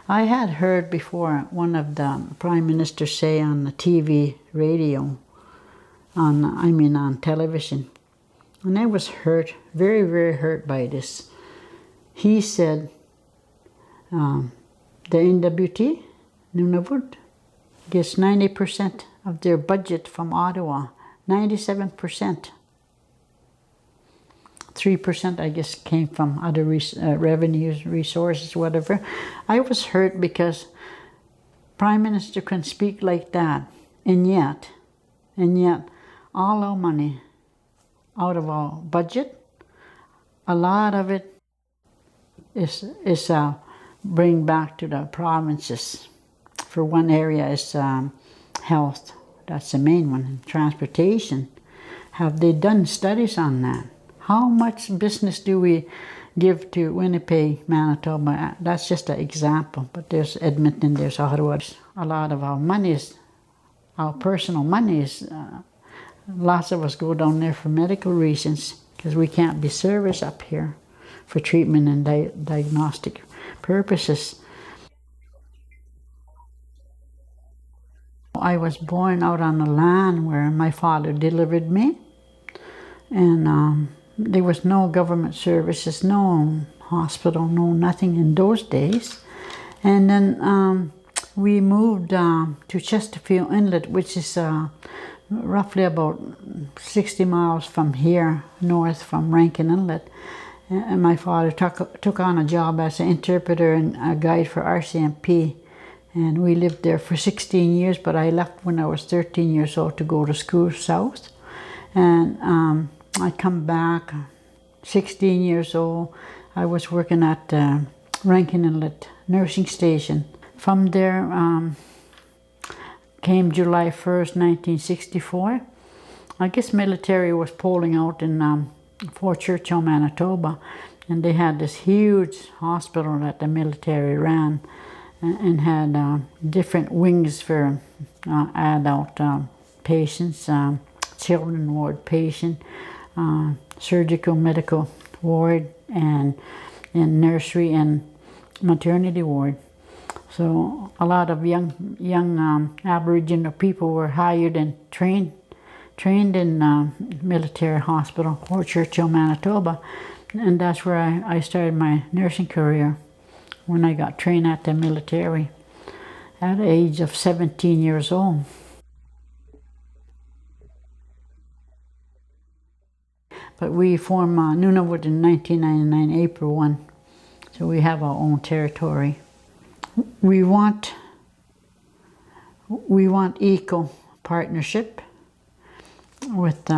I had heard before one of the prime ministers say on the TV, radio, on television, and I was hurt, very, very hurt by this. He said the NWT, Nunavut, gets 90% of their budget from Ottawa, 97%. 3%, I guess, came from other revenues, resources, whatever. I was hurt because Prime Minister can speak like that, and yet, all our money out of our budget, a lot of it is bring back to the provinces. For one area is health, that's the main one, and transportation. Have they done studies on that? How much business do we give to Winnipeg, Manitoba? That's just an example, but there's Edmonton, there's Ottawa. A lot of our money is, our personal money is, lots of us go down there for medical reasons because we can't be serviced up here for treatment and diagnostic purposes. I was born out on the land where my father delivered me, and there was no government services, no hospital, no nothing in those days. And then we moved to Chesterfield Inlet, which is roughly about 60 miles from here, north from Rankin Inlet. And my father took on a job as an interpreter and a guide for RCMP. And we lived there for 16 years, but I left when I was 13 years old to go to school south. And I come back, 16 years old. I was working at Rankin Inlet nursing station. From there came July 1st, 1964. I guess military was polling out in Fort Churchill, Manitoba, and they had this huge hospital that the military ran and had different wings for adult patients, children ward patient, surgical medical ward, and nursery and maternity ward. So a lot of young Aboriginal people were hired and trained in military hospital, Fort Churchill, Manitoba, and that's where I started my nursing career, when I got trained at the military at the age of 17 years old. But we formed Nunavut in 1999, April 1, so we have our own territory. We want equal partnership with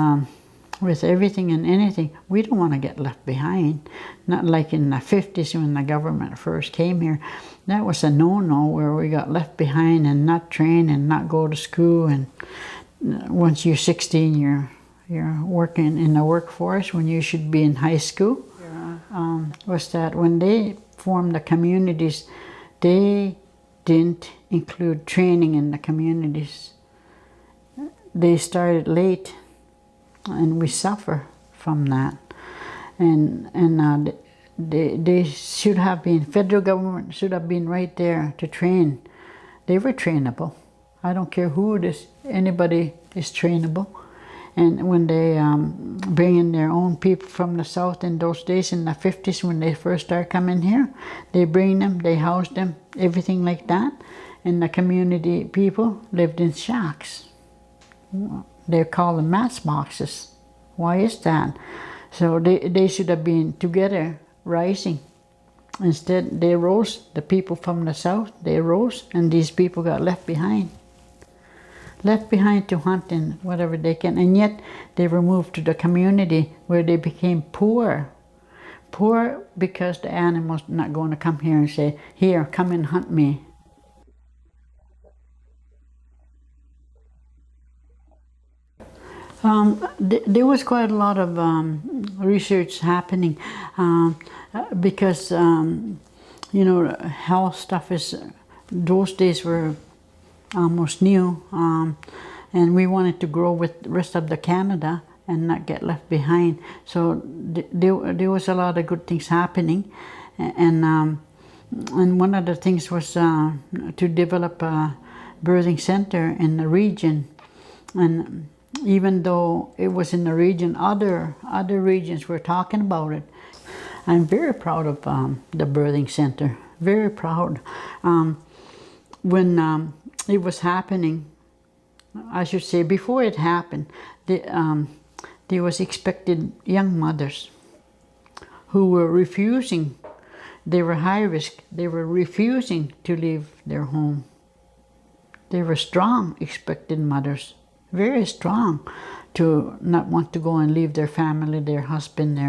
everything and anything. We don't want to get left behind. Not like in the 50s when the government first came here. That was a no-no, where we got left behind and not trained and not go to school. And once you're 16, you're working in the workforce when you should be in high school. Was that when they formed the communities, they didn't include training in the communities. They started late, and we suffer from that. And they should have been, federal government should have been right there to train. They were trainable. I don't care who it is, anybody is trainable. And when they bring in their own people from the south in those days, in the 50s when they first start coming here, they bring them, they house them, everything like that. And the community people lived in shacks. They're called mats boxes. Why is that? So they should have been together, rising. Instead, they rose, the people from the south, they rose, and these people got left behind. Left behind to hunt and whatever they can, and yet they were moved to the community where they became poor. Poor because the animals not going to come here and say, here, come and hunt me. There was quite a lot of research happening because, you know, health stuff is, those days were almost new, and we wanted to grow with the rest of the Canada and not get left behind. So there was a lot of good things happening, and And one of the things was to develop a birthing center in the region. And even though it was in the region, other regions were talking about it. I'm very proud of the birthing center, very proud. When it was happening, I should say before it happened, there was expected young mothers who were refusing. They were high risk. They were refusing to leave their home. They were strong, expected mothers, very strong, to not want to go and leave their family, their husband,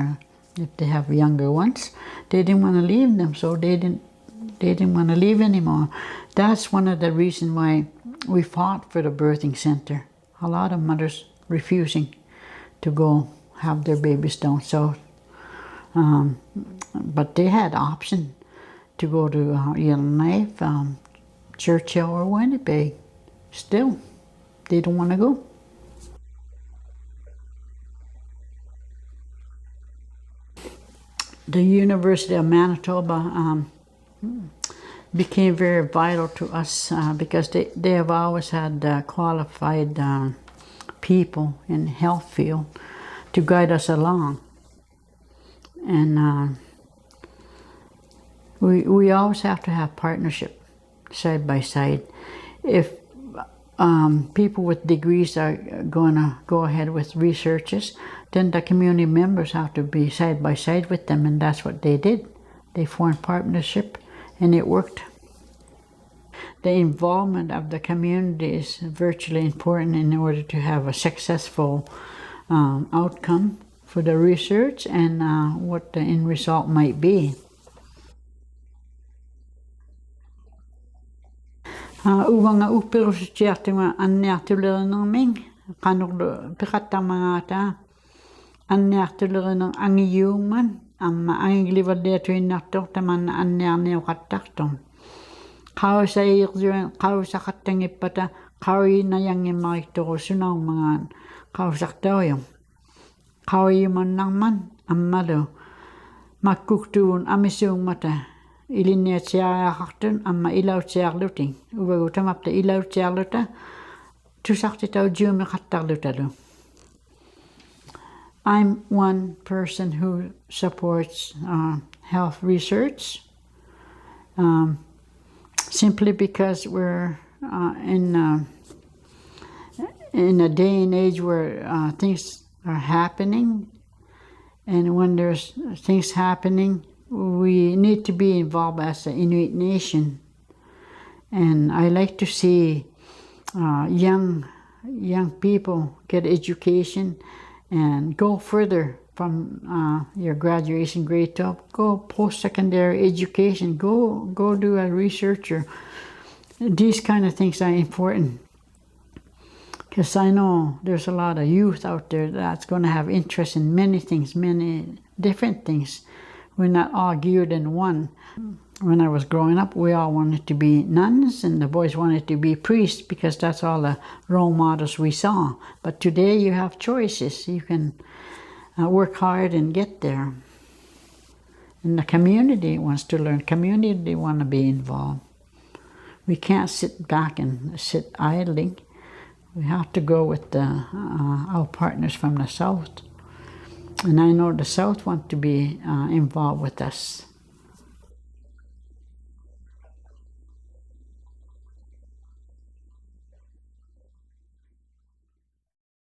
if they have younger ones. They didn't want to leave them, so they didn't want to leave anymore. That's one of the reasons why we fought for the birthing center. A lot of mothers refusing to go have their babies down south. But they had option to go to Yellowknife, Churchill, or Winnipeg. Still, they don't want to go. The University of Manitoba became very vital to us because they have always had qualified people in the health field to guide us along. And we always have to have partnership side by side. If people with degrees are going to go ahead with researches, then the community members have to be side by side with them, and that's what they did. They formed partnership, and it worked. The involvement of the community is virtually important in order to have a successful outcome for the research and what the end result might be. Uwanga upirusutiartima anniartulerennerming qanorlu piqattarmagaata anniartuleriner angiyuumman amma angiglivalliatuinnartor tamanna anniarniuqattartum qausaiirjuan qausaqattangippata qauyinayangimmariktorusunaarmagaan qausartorium qauyimannarman ammalu makkuktuun amisuummata ilinniatsiariaqartun amma ilautsiarluting uvagutamapta ilautsiarluta tusartitaujuumiqattarlutalu. I'm one person who supports health research simply because we're in a day and age where things are happening, and when there's things happening, we need to be involved as an Inuit nation. And I like to see young people get education and go further from your graduation grade 12, go post-secondary education, go do a researcher. These kind of things are important, because I know there's a lot of youth out there that's going to have interest in many things, many different things. We're not all geared in one. When I was growing up, we all wanted to be nuns, and the boys wanted to be priests because that's all the role models we saw. But today you have choices. You can work hard and get there. And the community wants to learn. Community want to be involved. We can't sit back and sit idling. We have to go with our partners from the South. And I know the South want to be involved with us.